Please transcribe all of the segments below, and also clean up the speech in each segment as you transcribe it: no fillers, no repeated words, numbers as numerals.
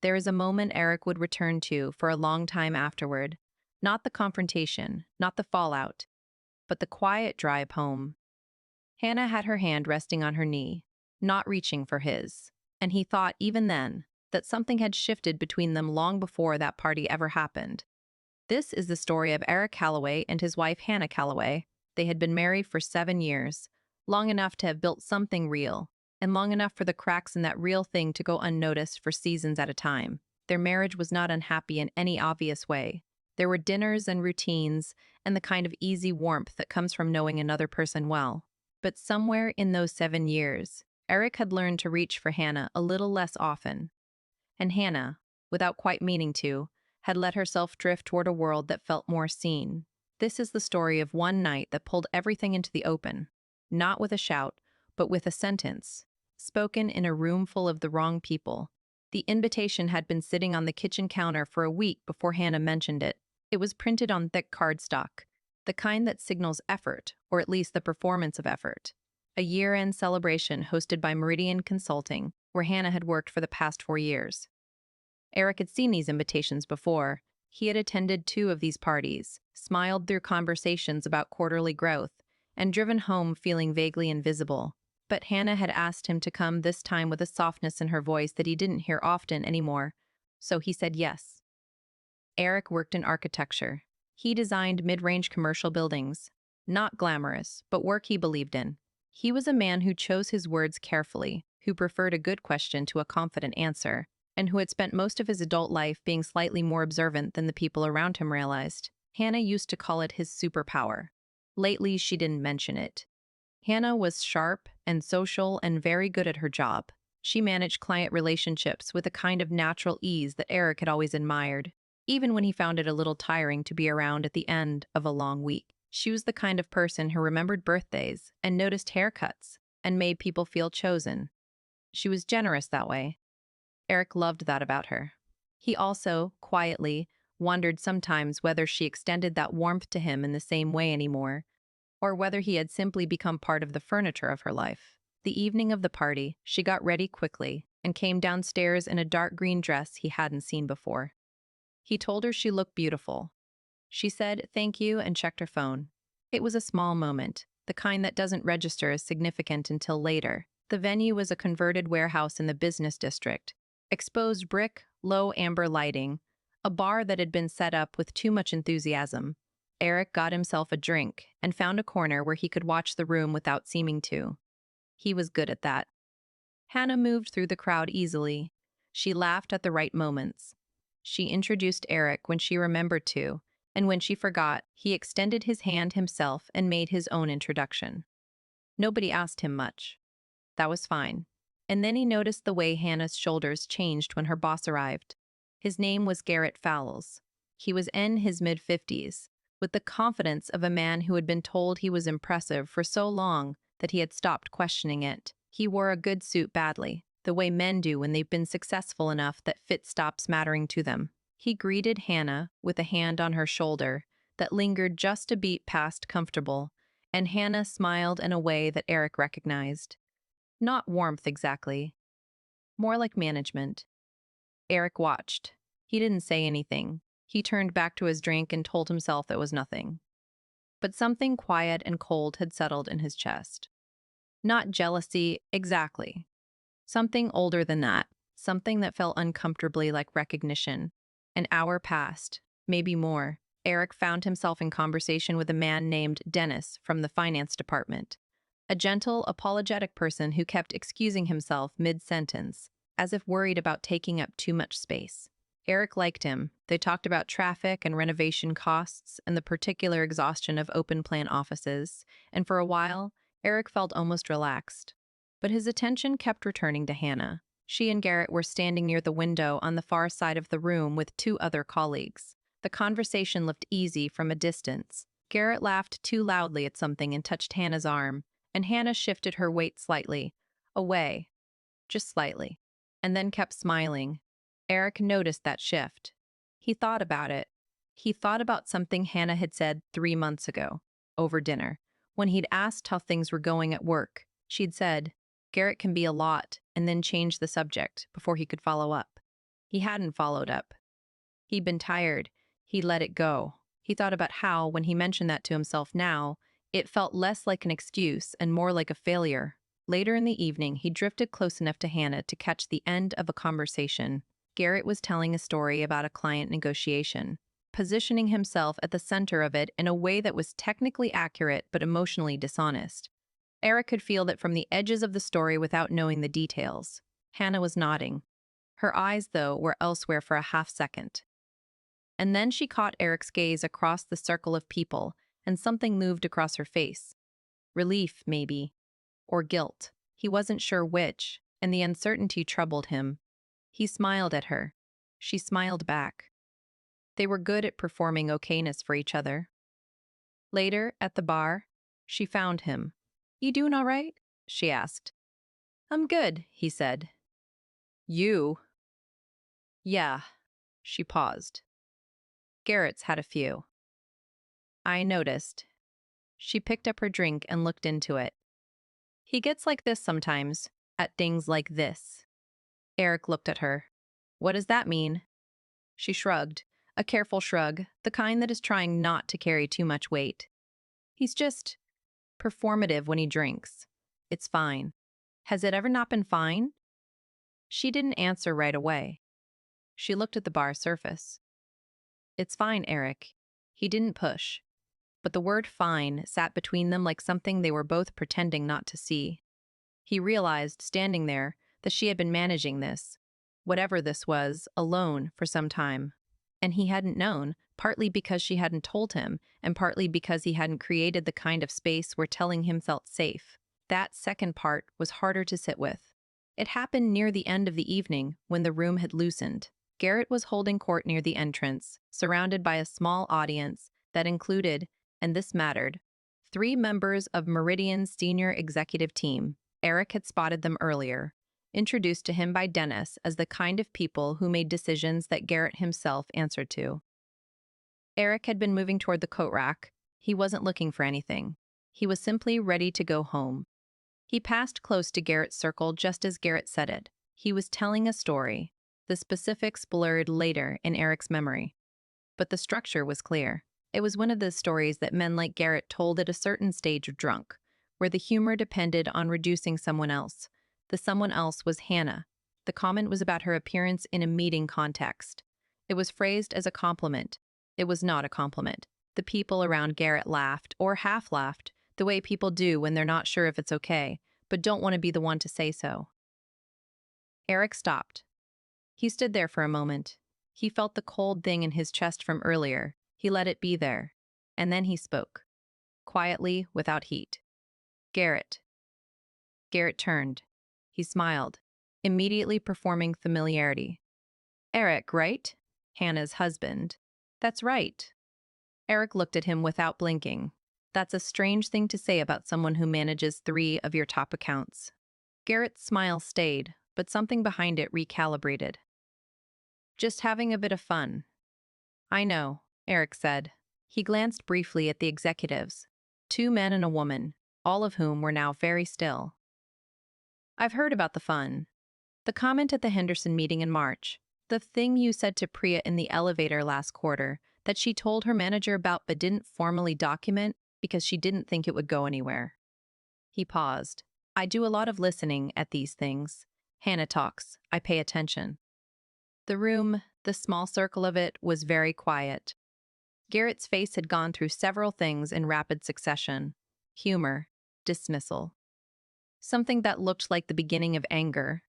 there is a moment Eric would return to for a long time afterward. Not the confrontation, not the fallout, but the quiet drive home. Hannah had her hand resting on her knee, not reaching for his, and he thought even then that something had shifted between them long before that party ever happened. This is the story of Eric Calloway and his wife Hannah Calloway. They had been married for 7 years, long enough to have built something real, and long enough for the cracks in that real thing to go unnoticed for seasons at a time. Their marriage was not unhappy in any obvious way. There were dinners and routines, and the kind of easy warmth that comes from knowing another person well. But somewhere in those 7 years, Eric had learned to reach for Hannah a little less often. And Hannah, without quite meaning to, had let herself drift toward a world that felt more seen. This is the story of one night that pulled everything into the open, not with a shout, but with a sentence, spoken in a room full of the wrong people. The invitation had been sitting on the kitchen counter for a week before Hannah mentioned it. It was printed on thick cardstock, the kind that signals effort, or at least the performance of effort. A year-end celebration hosted by Meridian Consulting, where Hannah had worked for the past 4 years. Eric had seen these invitations before. He had attended 2 of these parties, smiled through conversations about quarterly growth, and driven home feeling vaguely invisible. But Hannah had asked him to come this time with a softness in her voice that he didn't hear often anymore, so he said yes. Eric worked in architecture. He designed mid-range commercial buildings. Not glamorous, but work he believed in. He was a man who chose his words carefully, who preferred a good question to a confident answer, and who had spent most of his adult life being slightly more observant than the people around him realized. Hannah used to call it his superpower. Lately, she didn't mention it. Hannah was sharp and social and very good at her job. She managed client relationships with a kind of natural ease that Eric had always admired, even when he found it a little tiring to be around at the end of a long week. She was the kind of person who remembered birthdays and noticed haircuts and made people feel chosen. She was generous that way. Eric loved that about her. He also, quietly, wondered sometimes whether she extended that warmth to him in the same way anymore, or whether he had simply become part of the furniture of her life. The evening of the party, she got ready quickly and came downstairs in a dark green dress he hadn't seen before. He told her she looked beautiful. She said thank you and checked her phone. It was a small moment, the kind that doesn't register as significant until later. The venue was a converted warehouse in the business district. Exposed brick, low amber lighting, a bar that had been set up with too much enthusiasm. Eric got himself a drink and found a corner where he could watch the room without seeming to. He was good at that. Hannah moved through the crowd easily. She laughed at the right moments. She introduced Eric when she remembered to, and when she forgot, he extended his hand himself and made his own introduction. Nobody asked him much. That was fine. And then he noticed the way Hannah's shoulders changed when her boss arrived. His name was Garrett Fowles. He was in his mid-50s, with the confidence of a man who had been told he was impressive for so long that he had stopped questioning it. He wore a good suit badly, the way men do when they've been successful enough that fit stops mattering to them. He greeted Hannah with a hand on her shoulder that lingered just a beat past comfortable, and Hannah smiled in a way that Eric recognized. Not warmth exactly, more like management. Eric watched. He didn't say anything. He turned back to his drink and told himself it was nothing. But something quiet and cold had settled in his chest. Not jealousy, exactly. Something older than that, something that felt uncomfortably like recognition. An hour passed, maybe more. Eric found himself in conversation with a man named Dennis from the finance department. A gentle, apologetic person who kept excusing himself mid-sentence, as if worried about taking up too much space. Eric liked him. They talked about traffic and renovation costs and the particular exhaustion of open-plan offices, and for a while, Eric felt almost relaxed. But his attention kept returning to Hannah. She and Garrett were standing near the window on the far side of the room with 2 other colleagues. The conversation looked easy from a distance. Garrett laughed too loudly at something and touched Hannah's arm, and Hannah shifted her weight slightly, away, just slightly, and then kept smiling. Eric noticed that shift. He thought about it. He thought about something Hannah had said 3 months ago, over dinner, when he'd asked how things were going at work. She'd said, Garrett can be a lot, and then changed the subject before he could follow up. He hadn't followed up. He'd been tired. He let it go. He thought about how, when he mentioned that to himself now, it felt less like an excuse and more like a failure. Later in the evening, he drifted close enough to Hannah to catch the end of a conversation. Garrett was telling a story about a client negotiation, positioning himself at the center of it in a way that was technically accurate but emotionally dishonest. Eric could feel that from the edges of the story without knowing the details. Hannah was nodding. Her eyes, though, were elsewhere for a half second. And then she caught Eric's gaze across the circle of people, and something moved across her face. Relief, maybe. Or guilt. He wasn't sure which, and the uncertainty troubled him. He smiled at her. She smiled back. They were good at performing okayness for each other. Later, at the bar, she found him. "You doing all right?" she asked. "I'm good," he said. "You?" "Yeah." She paused. Garrett's had a few. "I noticed." She picked up her drink and looked into it. "He gets like this sometimes, at things like this." Eric looked at her. "What does that mean?" She shrugged, a careful shrug, the kind that is trying not to carry too much weight. "He's just performative when he drinks. It's fine." "Has it ever not been fine?" She didn't answer right away. She looked at the bar surface. "It's fine, Eric." He didn't push, but the word fine sat between them like something they were both pretending not to see. He realized, standing there, that she had been managing this, whatever this was, alone for some time. And he hadn't known, partly because she hadn't told him, and partly because he hadn't created the kind of space where telling him felt safe. That second part was harder to sit with. It happened near the end of the evening, when the room had loosened. Garrett was holding court near the entrance, surrounded by a small audience that included, and this mattered, 3 members of Meridian's senior executive team. Eric had spotted them earlier, introduced to him by Dennis as the kind of people who made decisions that Garrett himself answered to. Eric had been moving toward the coat rack. He wasn't looking for anything. He was simply ready to go home. He passed close to Garrett's circle just as Garrett said it. He was telling a story. The specifics blurred later in Eric's memory. But the structure was clear. It was one of the stories that men like Garrett told at a certain stage of drunk, where the humor depended on reducing someone else. The someone else was Hannah. The comment was about her appearance in a meeting context. It was phrased as a compliment. It was not a compliment. The people around Garrett laughed, or half-laughed, the way people do when they're not sure if it's okay, but don't want to be the one to say so. Eric stopped. He stood there for a moment. He felt the cold thing in his chest from earlier. He let it be there. And then he spoke. Quietly, without heat. "Garrett." Garrett turned. He smiled, immediately performing familiarity. "Eric, right? Hannah's husband." "That's right." Eric looked at him without blinking. "That's a strange thing to say about someone who manages 3 of your top accounts." Garrett's smile stayed, but something behind it recalibrated. "Just having a bit of fun." "I know," Eric said. He glanced briefly at the executives, 2 men and a woman, all of whom were now very still. "I've heard about the fun. The comment at the Henderson meeting in March. The thing you said to Priya in the elevator last quarter that she told her manager about but didn't formally document because she didn't think it would go anywhere." He paused. "I do a lot of listening at these things. Hannah talks. I pay attention." The room, the small circle of it, was very quiet. Garrett's face had gone through several things in rapid succession. Humor, dismissal. Something that looked like the beginning of anger.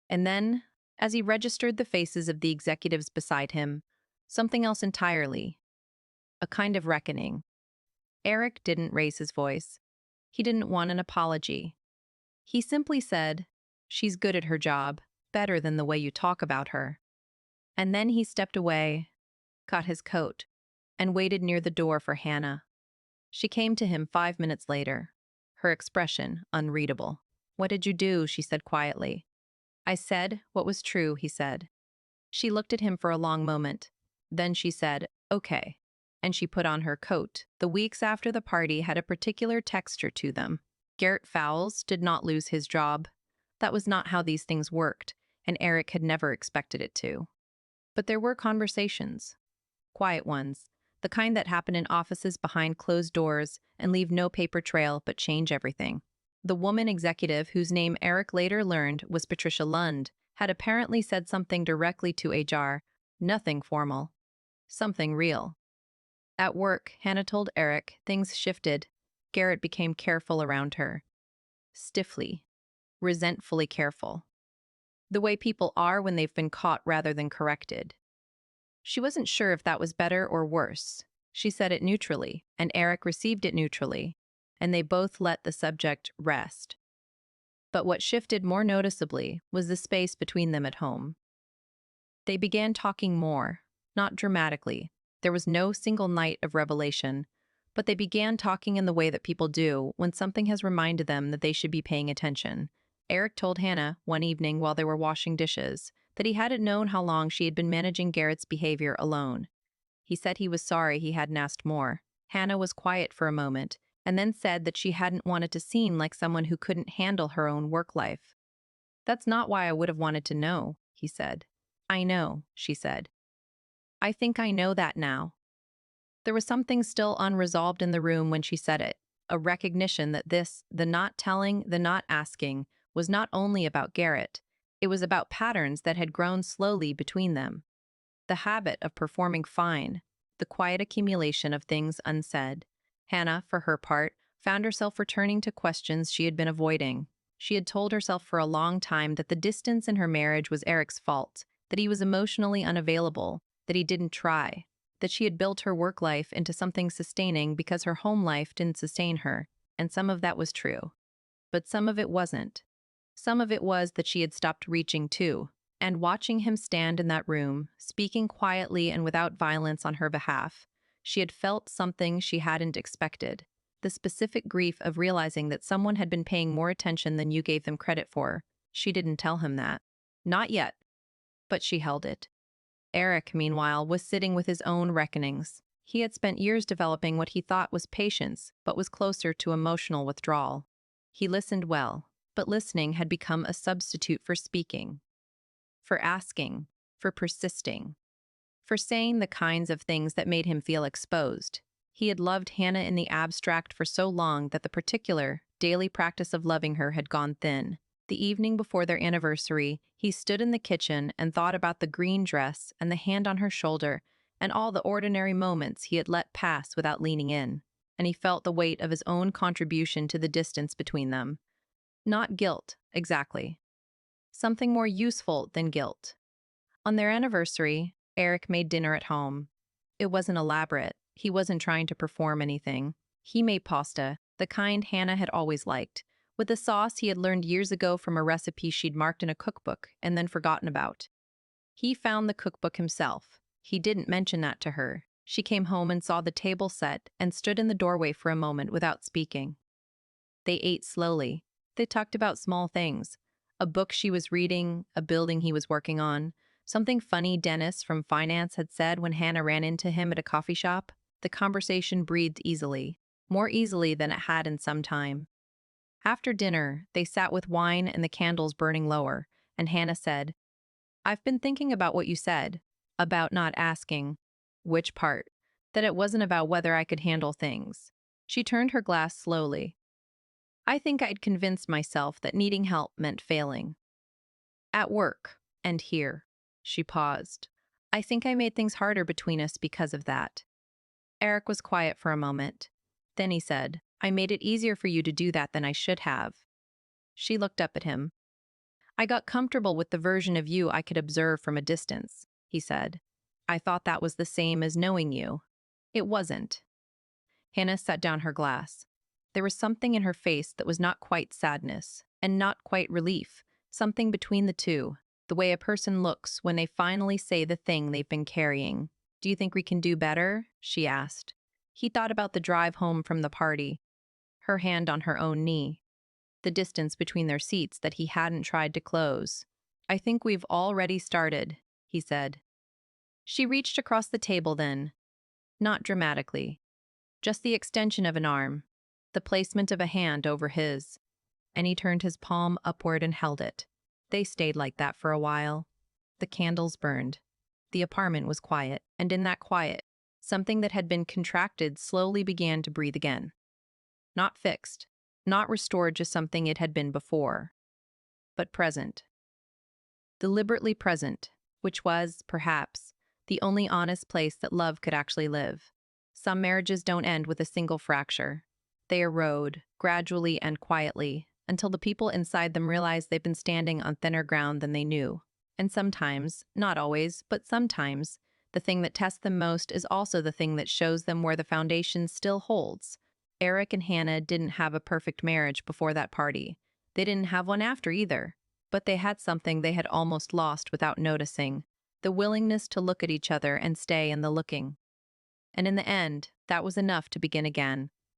And then, as he registered the faces of the executives beside him, something else entirely. A kind of reckoning. Eric didn't raise his voice. He didn't want an apology. He simply said, "She's good at her job, better than the way you talk about her." And then he stepped away, got his coat, and waited near the door for Hannah. She came to him 5 minutes later, her expression unreadable. "What did you do?" she said quietly. "I said what was true," he said. She looked at him for a long moment. Then she said, "Okay." And she put on her coat. The weeks after the party had a particular texture to them. Garrett Fowles did not lose his job. That was not how these things worked. and Eric had never expected it to. But there were conversations. Quiet ones. The kind that happen in offices behind closed doors and leave no paper trail but change everything. The woman executive, whose name Eric later learned was Patricia Lund, had apparently said something directly to HR, nothing formal, something real. At work, Hannah told Eric things shifted. Garrett became careful around her. Stiffly, resentfully careful. The way people are when they've been caught rather than corrected. She wasn't sure if that was better or worse. She said it neutrally, and Eric received it neutrally, and they both let the subject rest. But what shifted more noticeably was the space between them at home. They began talking more, not dramatically. There was no single night of revelation, but they began talking in the way that people do when something has reminded them that they should be paying attention. Eric told Hannah, one evening while they were washing dishes, that he hadn't known how long she had been managing Garrett's behavior alone. He said he was sorry he hadn't asked more. Hannah was quiet for a moment, and then said that she hadn't wanted to seem like someone who couldn't handle her own work life. "That's not why I would have wanted to know," he said. "I know," she said. "I think I know that now." There was something still unresolved in the room when she said it, a recognition that this, the not telling, the not asking, was not only about Garrett. It was about patterns that had grown slowly between them. The habit of performing fine, the quiet accumulation of things unsaid. Hannah, for her part, found herself returning to questions she had been avoiding. She had told herself for a long time that the distance in her marriage was Eric's fault, that he was emotionally unavailable, that he didn't try, that she had built her work life into something sustaining because her home life didn't sustain her, and some of that was true. But some of it wasn't. Some of it was that she had stopped reaching too, and watching him stand in that room, speaking quietly and without violence on her behalf, she had felt something she hadn't expected, the specific grief of realizing that someone had been paying more attention than you gave them credit for. She didn't tell him that. Not yet. But she held it. Eric, meanwhile, was sitting with his own reckonings. He had spent years developing what he thought was patience, but was closer to emotional withdrawal. He listened well, but listening had become a substitute for speaking, for asking, for persisting, for saying the kinds of things that made him feel exposed. He had loved Hannah in the abstract for so long that the particular, daily practice of loving her had gone thin. The evening before their anniversary, he stood in the kitchen and thought about the green dress and the hand on her shoulder and all the ordinary moments he had let pass without leaning in, and he felt the weight of his own contribution to the distance between them. Not guilt, exactly. Something more useful than guilt. On their anniversary, Eric made dinner at home. It wasn't elaborate. He wasn't trying to perform anything. He made pasta, the kind Hannah had always liked, with a sauce he had learned years ago from a recipe she'd marked in a cookbook and then forgotten about. He found the cookbook himself. He didn't mention that to her. She came home and saw the table set and stood in the doorway for a moment without speaking. They ate slowly. They talked about small things. A book she was reading, a building he was working on, something funny Dennis from finance had said when Hannah ran into him at a coffee shop. The conversation breathed easily, more easily than it had in some time. After dinner, they sat with wine and the candles burning lower, and Hannah said, "I've been thinking about what you said, about not asking." "Which part?" "That it wasn't about whether I could handle things." She turned her glass slowly. "I think I'd convinced myself that needing help meant failing. At work, and here." She paused. "I think I made things harder between us because of that." Eric was quiet for a moment. Then he said, "I made it easier for you to do that than I should have." She looked up at him. "I got comfortable with the version of you I could observe from a distance," he said. "I thought that was the same as knowing you." "It wasn't." Hannah set down her glass. There was something in her face that was not quite sadness, and not quite relief, something between the two, the way a person looks when they finally say the thing they've been carrying. "Do you think we can do better?" she asked. He thought about the drive home from the party, her hand on her own knee, the distance between their seats that he hadn't tried to close. "I think we've already started," he said. She reached across the table then, not dramatically, just the extension of an arm, the placement of a hand over his, and he turned his palm upward and held it. They stayed like that for a while. The candles burned. The apartment was quiet, and in that quiet, something that had been contracted slowly began to breathe again. Not fixed, not restored to something it had been before, but present. Deliberately present, which was, perhaps, the only honest place that love could actually live. Some marriages don't end with a single fracture. They erode, gradually and quietly, until the people inside them realize they've been standing on thinner ground than they knew. And sometimes, not always, but sometimes, the thing that tests them most is also the thing that shows them where the foundation still holds. Eric and Hannah didn't have a perfect marriage before that party. They didn't have one after either. But they had something they had almost lost without noticing, the willingness to look at each other and stay in the looking. And in the end, that was enough to begin again.